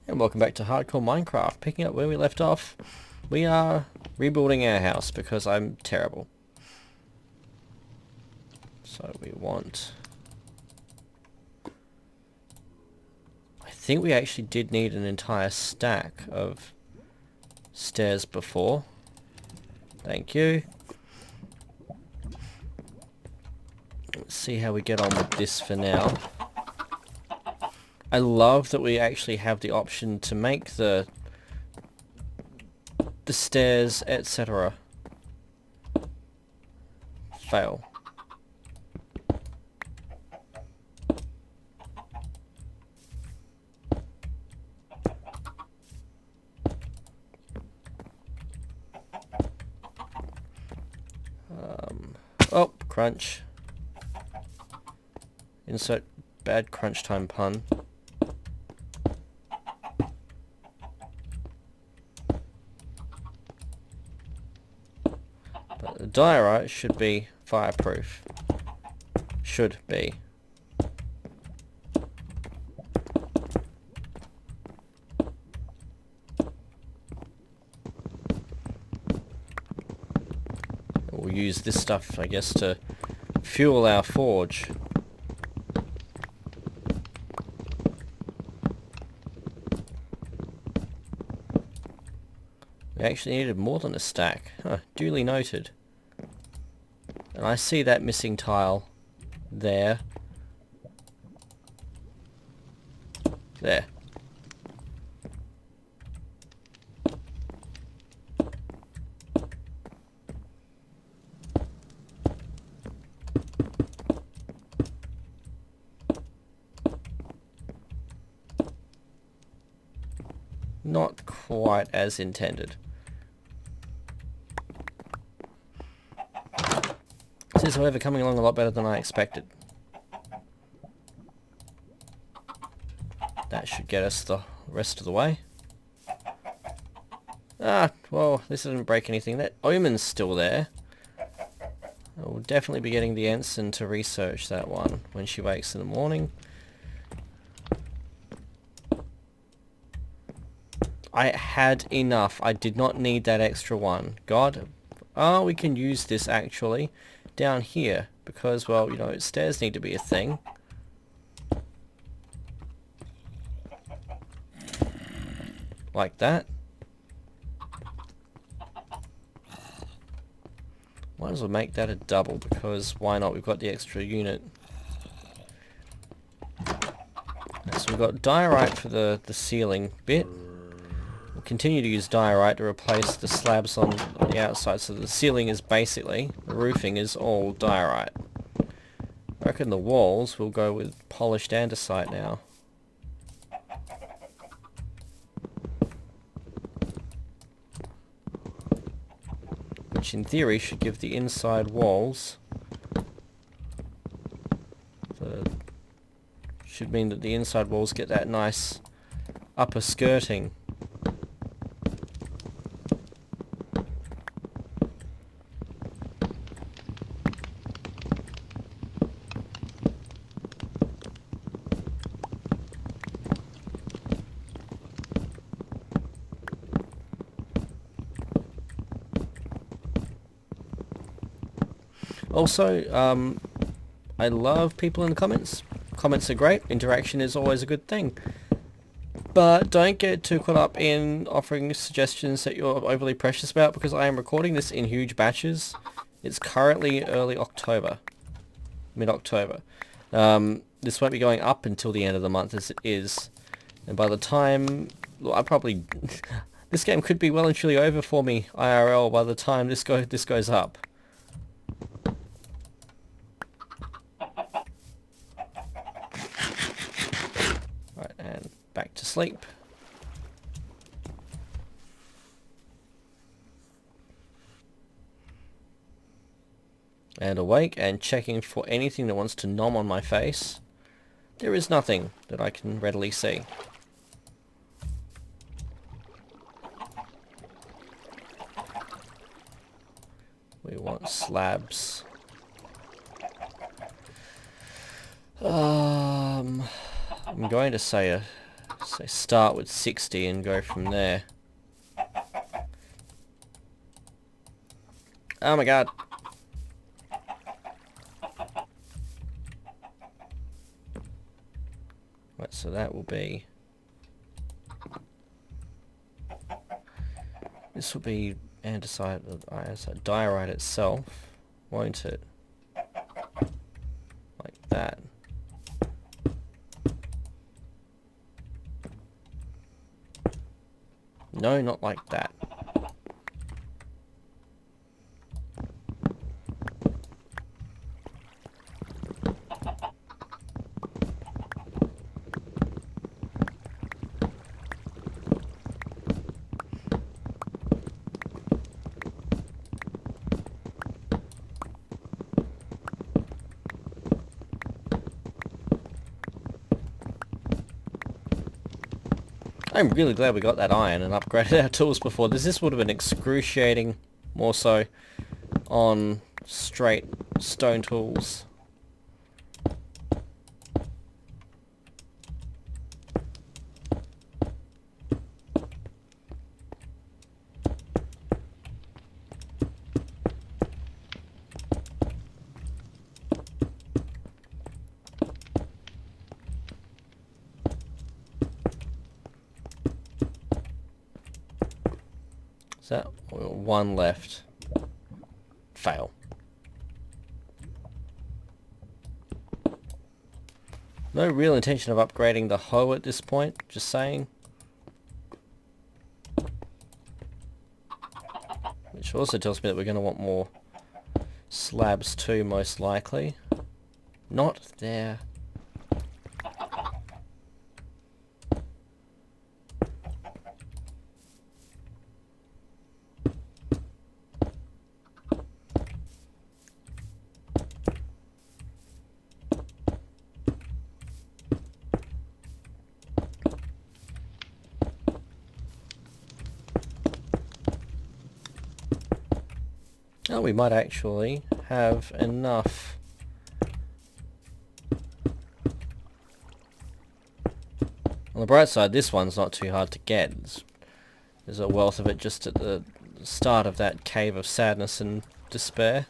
And welcome back to Hardcore Minecraft. Picking up where we left off, we are rebuilding our house because I'm terrible. So we want... I think we actually did need an entire stack of stairs before. Thank you. Let's see how we get on with this for now. I love that we actually have the option to make the stairs, etc. fail. Oh, crunch. Insert bad crunch time pun. But the diorite should be fireproof. Should be. We'll use this stuff, I guess, to fuel our forge. We actually needed more than a stack. Huh, duly noted. And I see that missing tile there. There. Not quite as intended. This is, however, coming along a lot better than I expected. That should get us the rest of the way. Ah, well, this didn't break anything. That omen's still there. We'll definitely be getting the ensign to research that one when she wakes in the morning. I had enough. I did not need that extra one. God. Oh, we can use this actually down here because, well, you know, stairs need to be a thing. Like that. Might as well make that a double because why not? We've got the extra unit. So we've got diorite for the ceiling bit. We'll continue to use diorite to replace the slabs on the outside, so the ceiling is basically, the roofing is all diorite. I reckon the walls will go with polished andesite now. Which in theory should give the inside walls, should mean that the inside walls get that nice upper skirting. Also, I love people in the comments. Comments are great. Interaction is always a good thing. But don't get too caught up in offering suggestions that you're overly precious about, because I am recording this in huge batches. It's currently early October. Mid-October. This won't be going up until the end of the month as it is. And by the time... Well, I probably... this game could be well and truly over for me, IRL, by the time this goes up. Back to sleep. And awake and checking for anything that wants to nom on my face. There is nothing that I can readily see. We want slabs. I'm going to say a So start with 60 and go from there. Oh my god. Right, so that will be... This will be andesite, diorite itself, won't it? Like that. No, not like that. I'm really glad we got that iron and upgraded our tools before this. This would have been excruciating, more so, on straight stone tools. Is that one left? Fail. No real intention of upgrading the hoe at this point, just saying. Which also tells me that we're going to want more slabs too, most likely. Not there. Oh, we might actually have enough. On the bright side, this one's not too hard to get. There's a wealth of it just at the start of that cave of sadness and despair.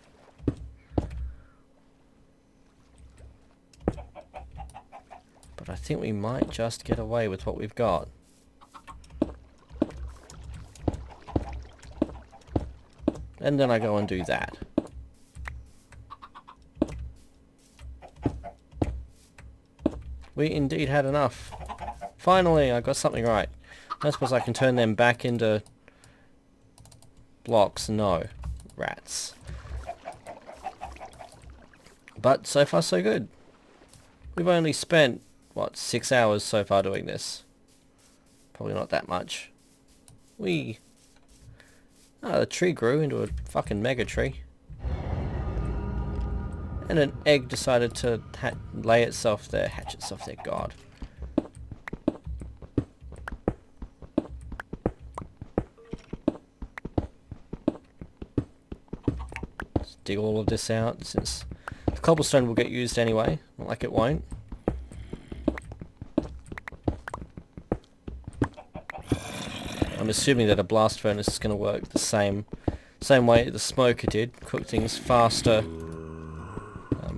But I think we might just get away with what we've got. And then I go and do that. We indeed had enough. Finally, I got something right. I suppose I can turn them back into blocks. No. Rats. But so far so good. We've only spent, what, 6 hours so far doing this. Probably not that much. The tree grew into a fucking mega tree. And an egg decided to lay itself there, hatch itself there, god. Let's dig all of this out, since the cobblestone will get used anyway, not like it won't. I'm assuming that a blast furnace is going to work the same way the smoker did, cook things faster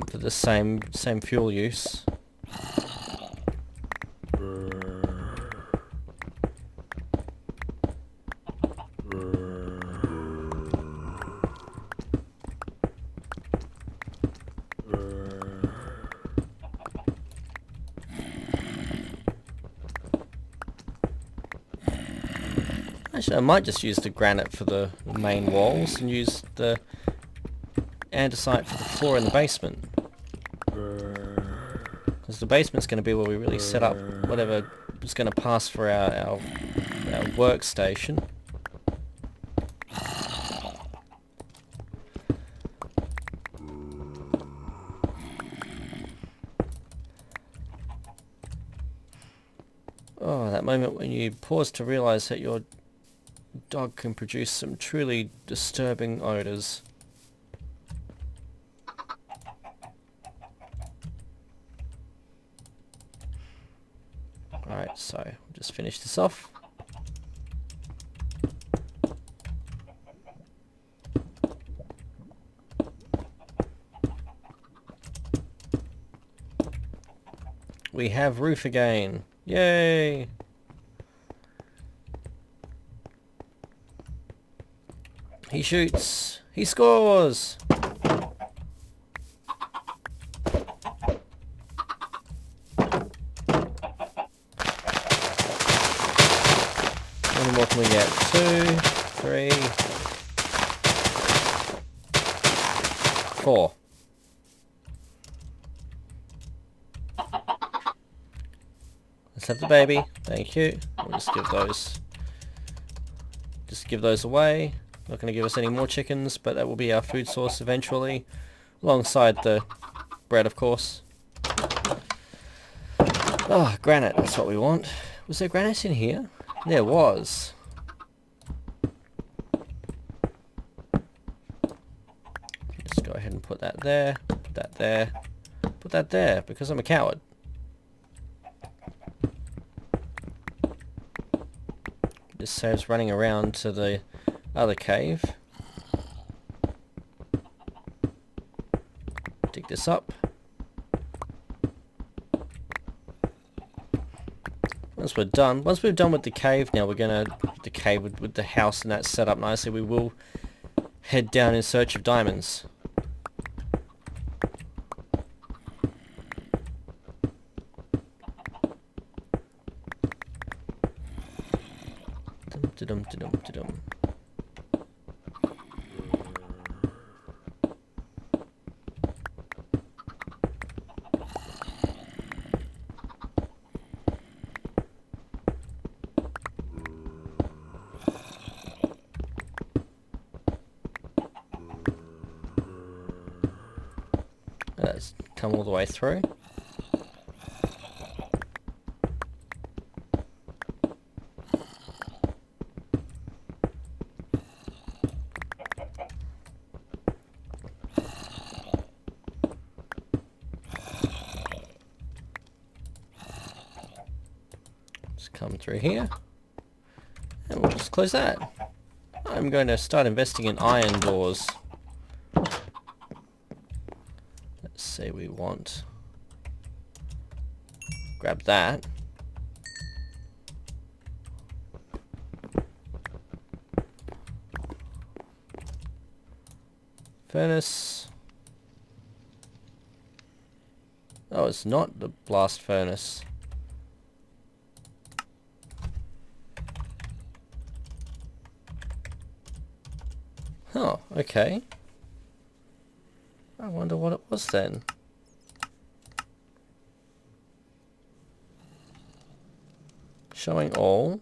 for the same fuel use. Actually, I might just use the granite for the main walls and use the andesite for the floor in the basement. Because the basement's going to be where we really set up whatever is going to pass for our workstation. Oh, that moment when you pause to realise that your dog can produce some truly disturbing odours. Alright, so we'll Let's finish this off. We have roof again. Yay! He shoots. He scores! How many more can we get? 2, 3, 4. Let's have the baby. Thank you. We'll just give those away. Not going to give us any more chickens, but that will be our food source eventually, alongside the bread, of course. Oh, granite, that's what we want. Was there granite in here? There was. Just go ahead and put that there, put that there, put that there, because I'm a coward. This saves running around to the other cave. Dig this up. Once we're done with the cave now, with the house and that set up nicely, we will head down in search of diamonds. Dum dum dum dum. Let's come all the way through. Just come through here. And we'll just close that. I'm going to start investing in iron doors. Let's say we want... Grab that. Furnace. Oh, it's not the blast furnace. Oh, okay. I wonder what it was then. Showing all.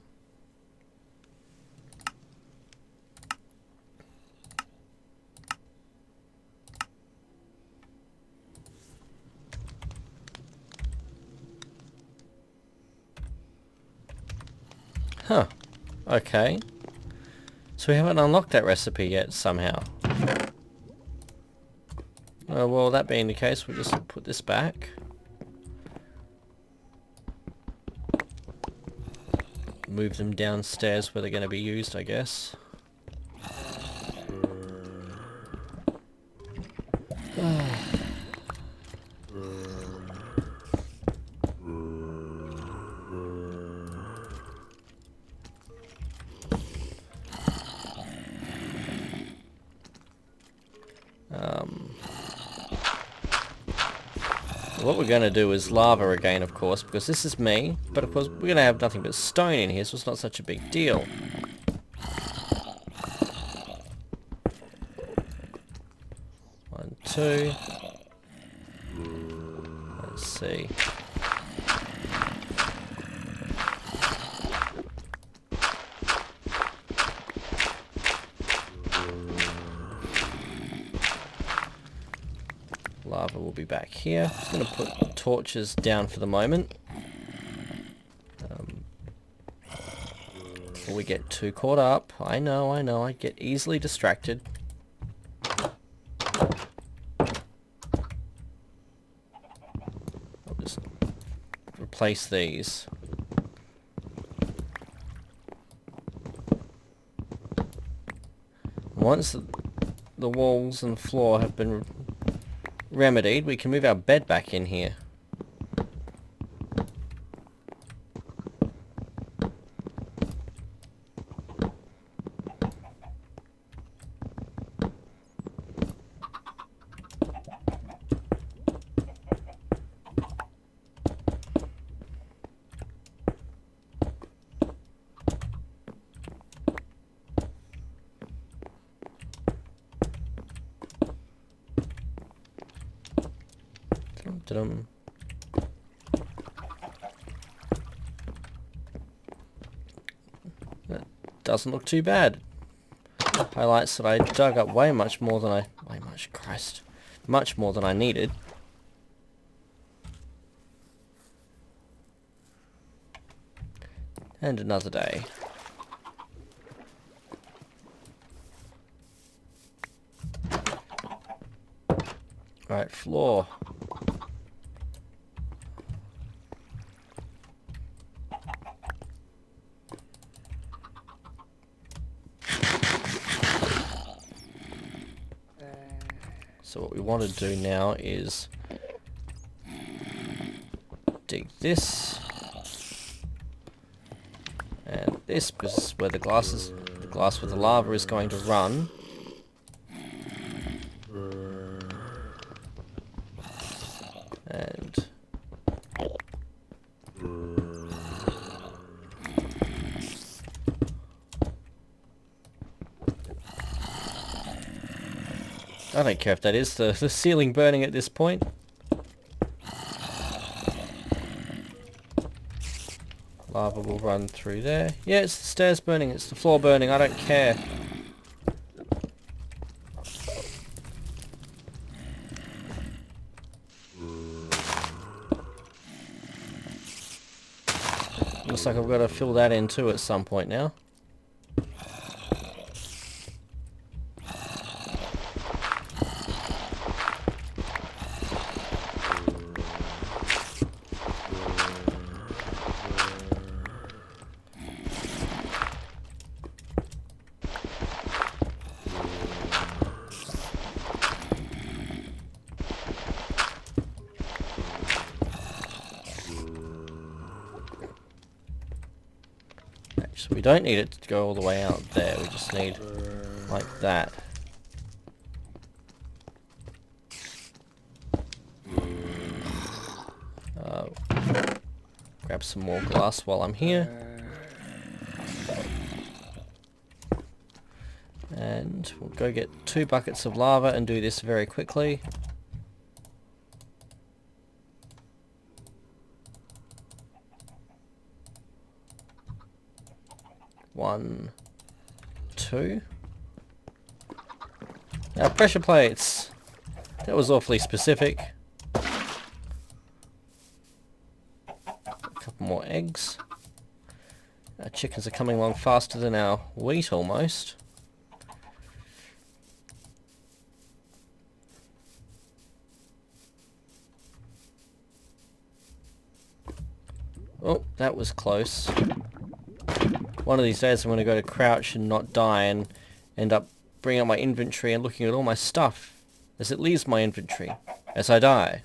Huh. Okay. So we haven't unlocked that recipe yet somehow. Oh, well, that being the case, we'll just put this back. Move them downstairs where they're going to be used, I guess. What we're going to do is lava again, of course, because this is me, but of course we're going to have nothing but stone in here, so it's not such a big deal. One, two. Let's see. Lava will be back here. Just going to put torches down for the moment. Before we get too caught up. I know, I get easily distracted. I'll just replace these. once the walls and floor have been remedied, we can move our bed back in here. Dum. That doesn't look too bad. Highlights that I dug up way much more than much more than I needed. And another day. Right, floor. So what we want to do now is dig this and this, because this is where the glass with the lava is going to run. And I don't care if that is the ceiling burning at this point. Lava will run through there. Yeah, it's the stairs burning, it's the floor burning, I don't care. Looks like I've got to fill that in too at some point now. So we don't need it to go all the way out there, we just need like that. Grab some more glass while I'm here. And we'll go get 2 buckets of lava and do this very quickly. One, 2. Now pressure plates. That was awfully specific. A couple more eggs. Our chickens are coming along faster than our wheat almost. Oh, that was close. One of these days I'm going to go to crouch and not die and end up bringing up my inventory and looking at all my stuff as it leaves my inventory as I die.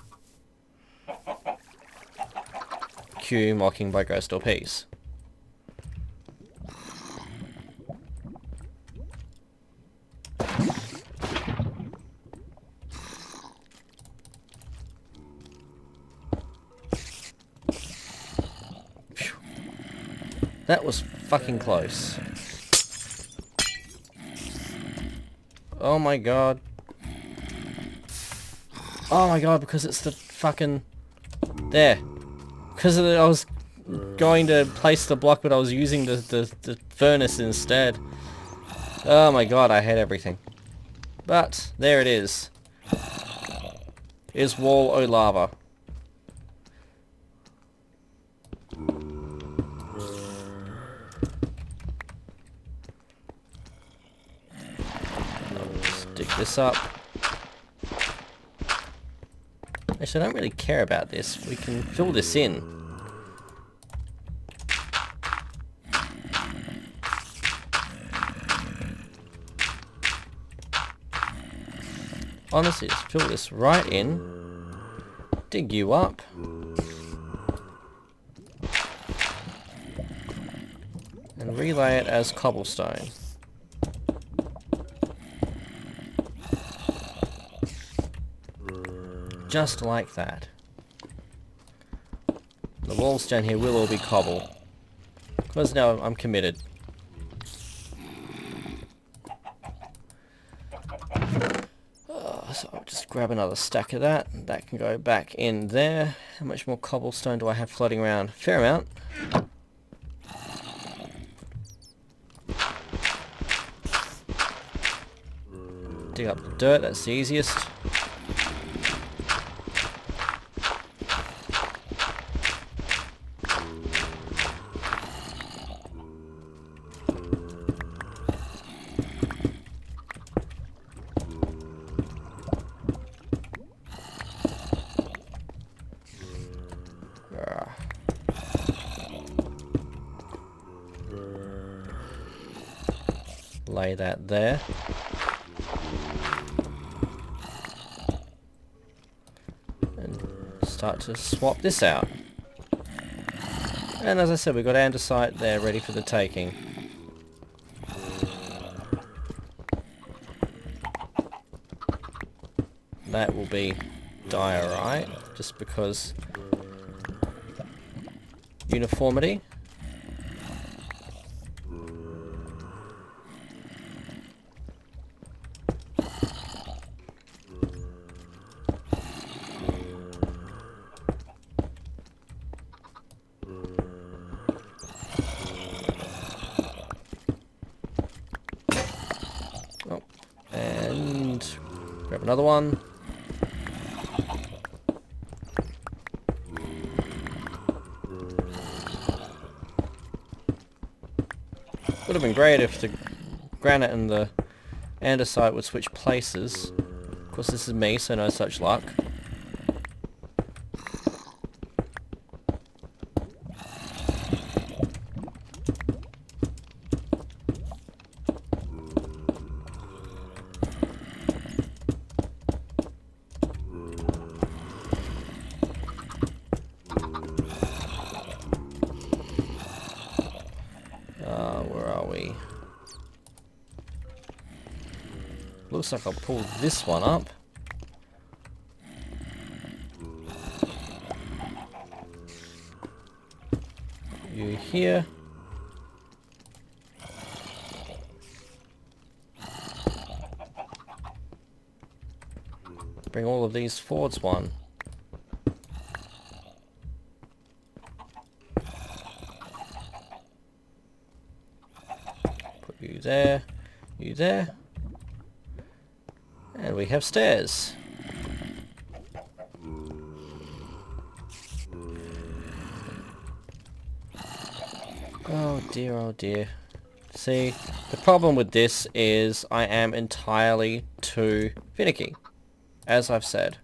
Cue mocking by Ghost or Peace. That was fucking close. Oh my god. Oh my god, because it's the fucking... There. Because I was going to place the block, but I was using the furnace instead. Oh my god, I hate everything. But, there it is. Is wall o lava. Stick this up. Actually, I don't really care about this. We can fill this in. honestly just fill this right in, dig you up, and relay it as cobblestone. Just like that. The walls down here will all be cobble. Because now I'm committed. So I'll just grab another stack of that. That can go back in there. How much more cobblestone do I have floating around? Fair amount. Dig up the dirt, that's the easiest. Lay that there. And start to swap this out. And as I said, we've got andesite there ready for the taking. That will be diorite, just because uniformity. Oh, and grab another one. Would have been great if the granite and the andesite would switch places. Of course, this is me, so no such luck. Where are we? Looks like I'll pull this one up. You here. Bring all of these forwards one. Put you there, you there. And we have stairs. Oh dear, oh dear. See, the problem with this is I am entirely too finicky, as I've said.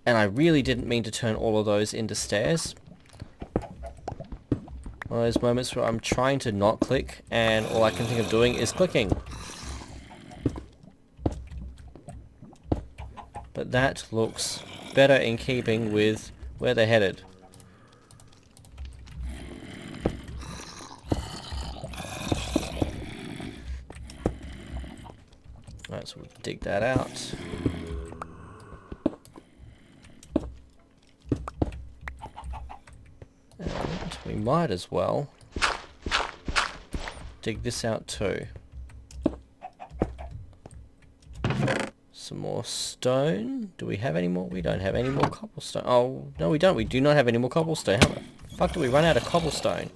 And I really didn't mean to turn all of those into stairs. One of those moments where I'm trying to not click and all I can think of doing is clicking. But that looks better in keeping with where they're headed. Alright, so we'll dig that out. And we might as well dig this out too. Some more stone. Do we have any more? We don't have any more cobblestone. Oh, no we don't. We do not have any more cobblestone. How the fuck do we run out of cobblestone?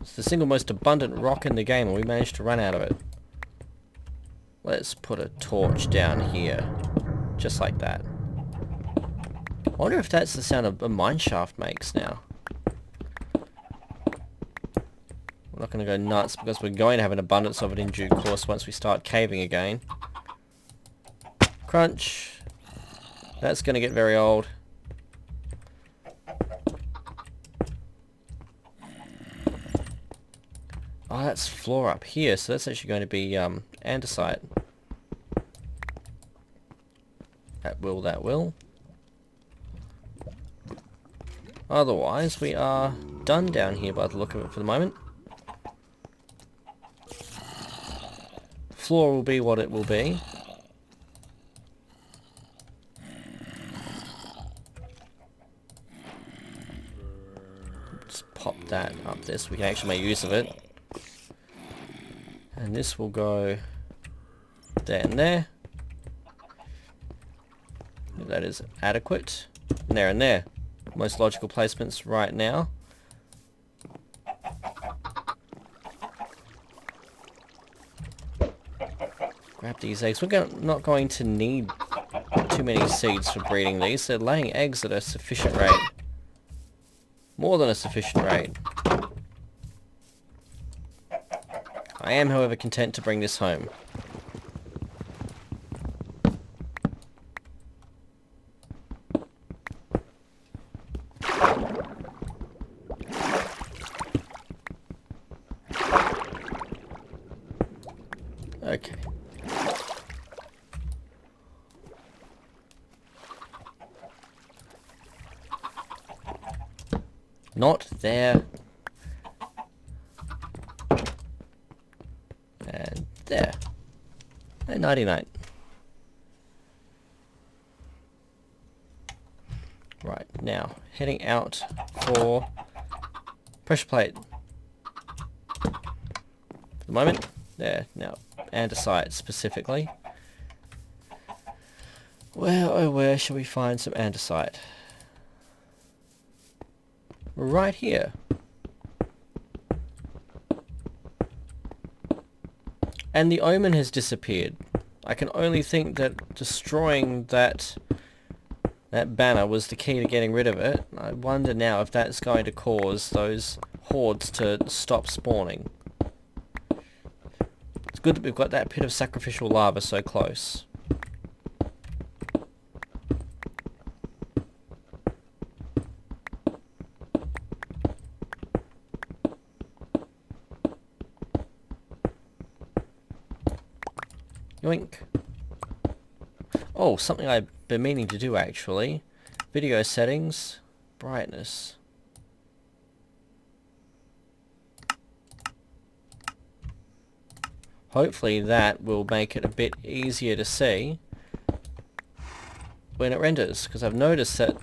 It's the single most abundant rock in the game and we managed to run out of it. Let's put a torch down here. Just like that. I wonder if that's the sound a mine shaft makes now. We're not going to go nuts because we're going to have an abundance of it in due course once we start caving again. Crunch. That's going to get very old. that's floor up here, so that's actually going to be andesite. That will. Otherwise, we are done down here by the look of it for the moment. Floor will be what it will be. Just pop that up there so we can actually make use of it. And this will go there and there. That is adequate. And there and there. Most logical placements right now. Grab these eggs. We're not going to need too many seeds for breeding these. They're laying eggs at a sufficient rate. More than a sufficient rate. I am, however, content to bring this home. Okay. Not there. And there. And 99. Right, now, heading out for pressure plate. For the moment, there, now, andesite specifically. Where, oh where shall we find some andesite? Right here. And the omen has disappeared. I can only think that destroying that banner was the key to getting rid of it. I wonder now if that's going to cause those hordes to stop spawning. It's good that we've got that pit of sacrificial lava so close. Yoink. Oh, something I've been meaning to do actually. Video settings, brightness. Hopefully that will make it a bit easier to see when it renders, because I've noticed that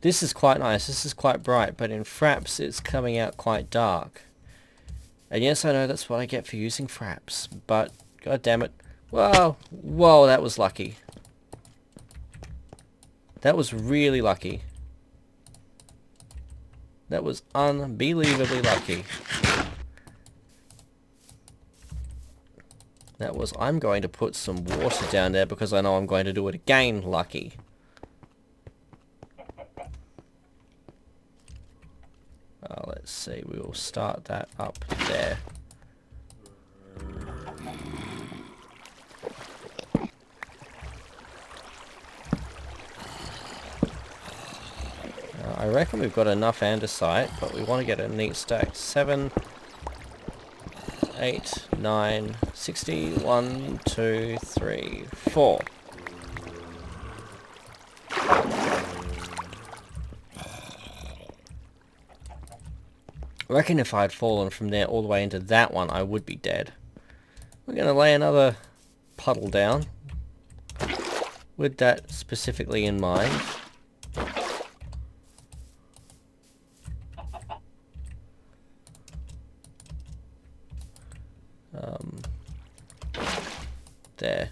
this is quite nice, this is quite bright, but in Fraps it's coming out quite dark. And yes, I know that's what I get for using Fraps, but god damn it. Whoa, whoa, that was lucky. That was really lucky. That was unbelievably lucky. That was, I'm going to put some water down there because I know I'm going to do it again lucky. Let's see, we will start that up there. I reckon we've got enough andesite, but we want to get a neat stack. 7, 8, 9, 60, 1, 2, 3, 4. I reckon if I'd fallen from there all the way into that one, I would be dead. We're going to lay another puddle down with that specifically in mind. There.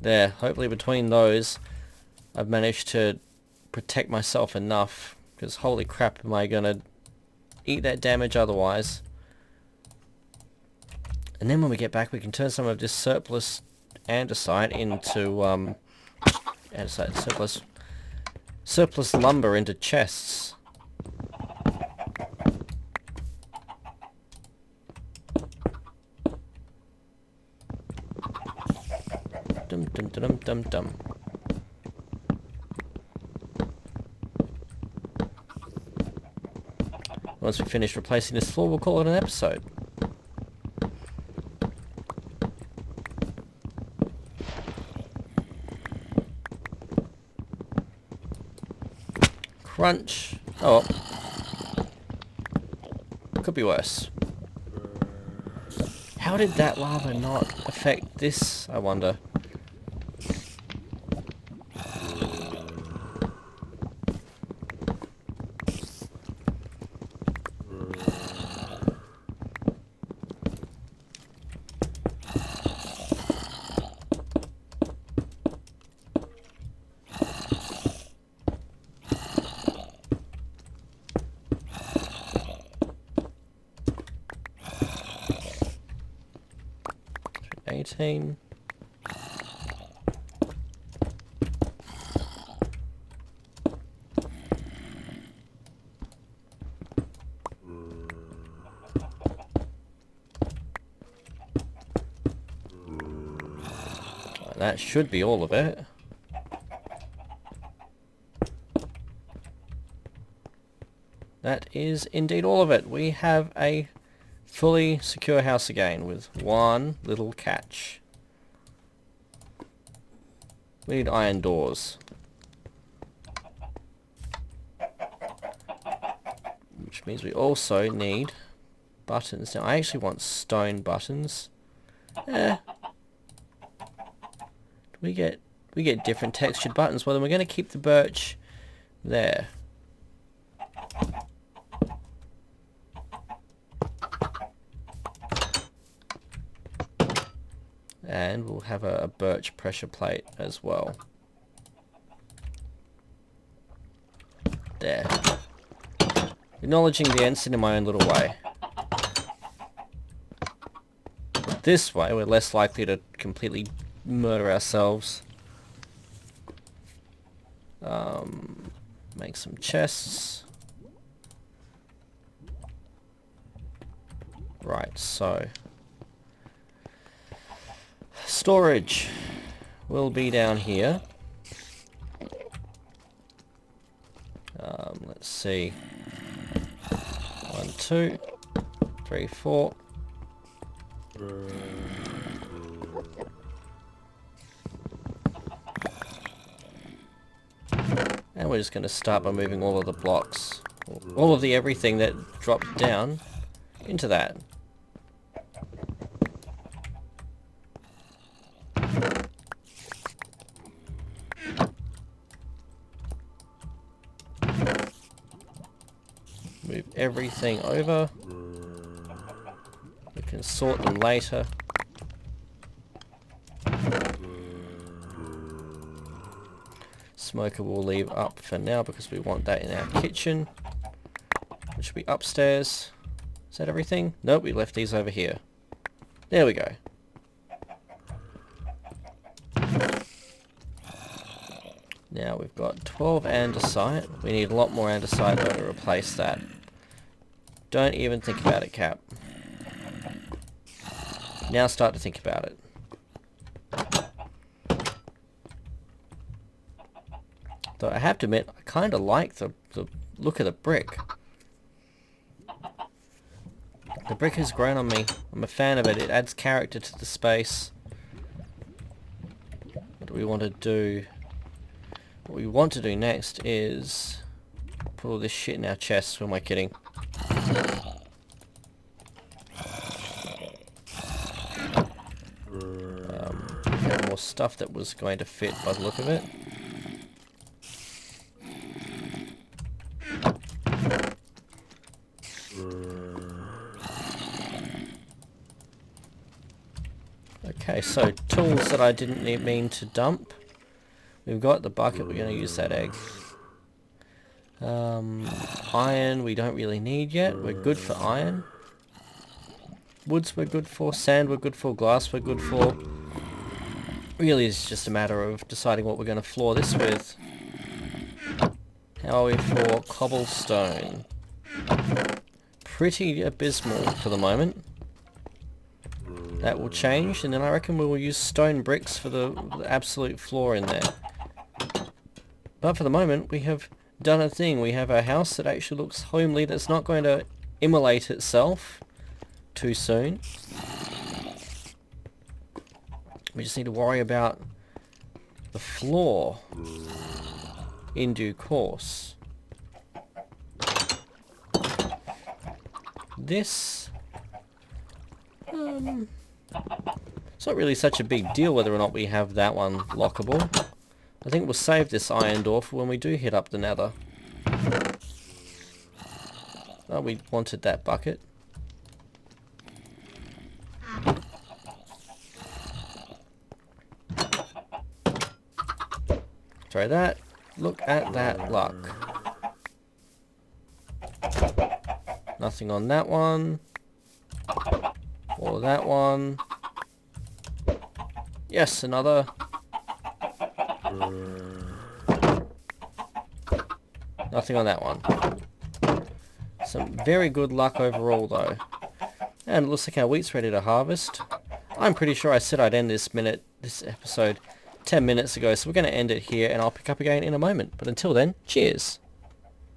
There. Hopefully between those I've managed to protect myself enough, because holy crap am I gonna eat that damage otherwise. And then when we get back we can turn some of this surplus andesite into surplus lumber into chests. Dum dum dum dum dum. Once we finish replacing this floor, we'll call it an episode. Crunch. Oh. Could be worse. How did that lava not affect this, I wonder? $18. That should be all of it. That is indeed all of it. We have a fully secure house again with one little catch. We need iron doors. Which means we also need buttons. Now I actually want stone buttons. We get different textured buttons. Well, then we're going to keep the birch there. And we'll have a birch pressure plate as well. There. Acknowledging the ensign in my own little way. This way we're less likely to completely murder ourselves. Make some chests. Right, so storage will be down here. Let's see. 1, 2, 3, 4. And we're just going to start by moving all of the blocks, all of the everything that dropped down into that. Move everything over. We can sort them later. Smoker we'll leave up for now because we want that in our kitchen, which will be upstairs. Is that everything? Nope, we left these over here. There we go. Now we've got 12 andesite. We need a lot more andesite though to replace that. Don't even think about it, Cap. Now start to think about it. Though I have to admit, I kind of like the look of the brick. The brick has grown on me. I'm a fan of it. It adds character to the space. What do we want to do? What we want to do next is put all this shit in our chests. Who am I kidding? Have more stuff that was going to fit by the look of it. Okay, so tools that I didn't mean to dump. We've got the bucket, we're going to use that egg. Iron we don't really need yet, we're good for iron. Woods we're good for, sand we're good for, glass we're good for. Really it's just a matter of deciding what we're going to floor this with. How are we for cobblestone? Pretty abysmal for the moment. That will change, and then I reckon we will use stone bricks for the absolute floor in there. But for the moment, we have done a thing. We have a house that actually looks homely, that's not going to immolate itself too soon. We just need to worry about the floor in due course. This... it's not really such a big deal whether or not we have that one lockable. I think we'll save this iron door for when we do hit up the nether. Oh, we wanted that bucket. Try that. Look at that luck. Nothing on that one. Or that one. Yes, another. Nothing on that one. Some very good luck overall though. And it looks like our wheat's ready to harvest. I'm pretty sure I said I'd end this episode 10 minutes ago, so we're going to end it here and I'll pick up again in a moment. But until then, cheers!